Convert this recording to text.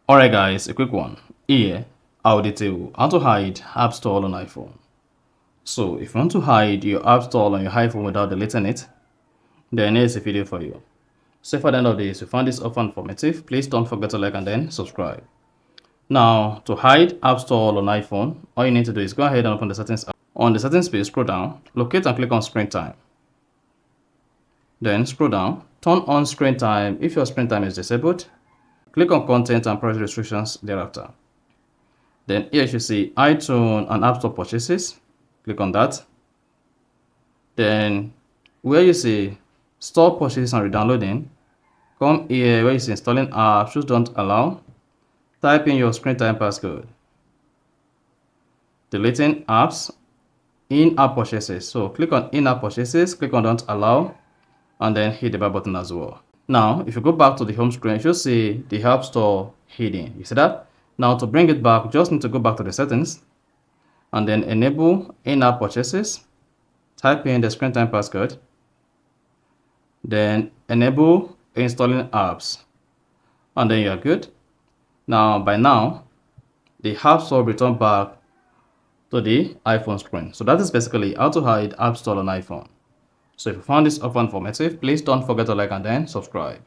Alright guys, a quick one. Here, I'll detail how to hide App Store on iPhone. So if you want to hide your App Store on your iPhone without deleting it, then here's a video for you. So if at the end of this you found this often informative, please don't forget to like and then subscribe. Now, to hide App Store on iPhone, all you need to do is go ahead and open the settings app. On the settings page, scroll down, locate and click on screen time. Then scroll down, turn on screen time if your screen time is disabled. Click on content and privacy restrictions thereafter. Then here you should see iTunes and App Store purchases. Click on that. Then where you see store purchases and redownloading, come here where you see installing apps, choose don't allow. Type in your screen time passcode. Deleting apps, in-app purchases. So click on in-app purchases, click on don't allow, and then hit the back button as well. Now, if you go back to the home screen, you should see the App Store hidden. You see that? Now, to bring it back, just need to go back to the settings and then enable in-app purchases. Type in the screen time passcode. Then enable installing apps. And then you're good. Now, by now, the App Store will return back to the iPhone screen. So that is basically how to hide App Store on iPhone. So if you found this offer informative, please don't forget to like and then subscribe.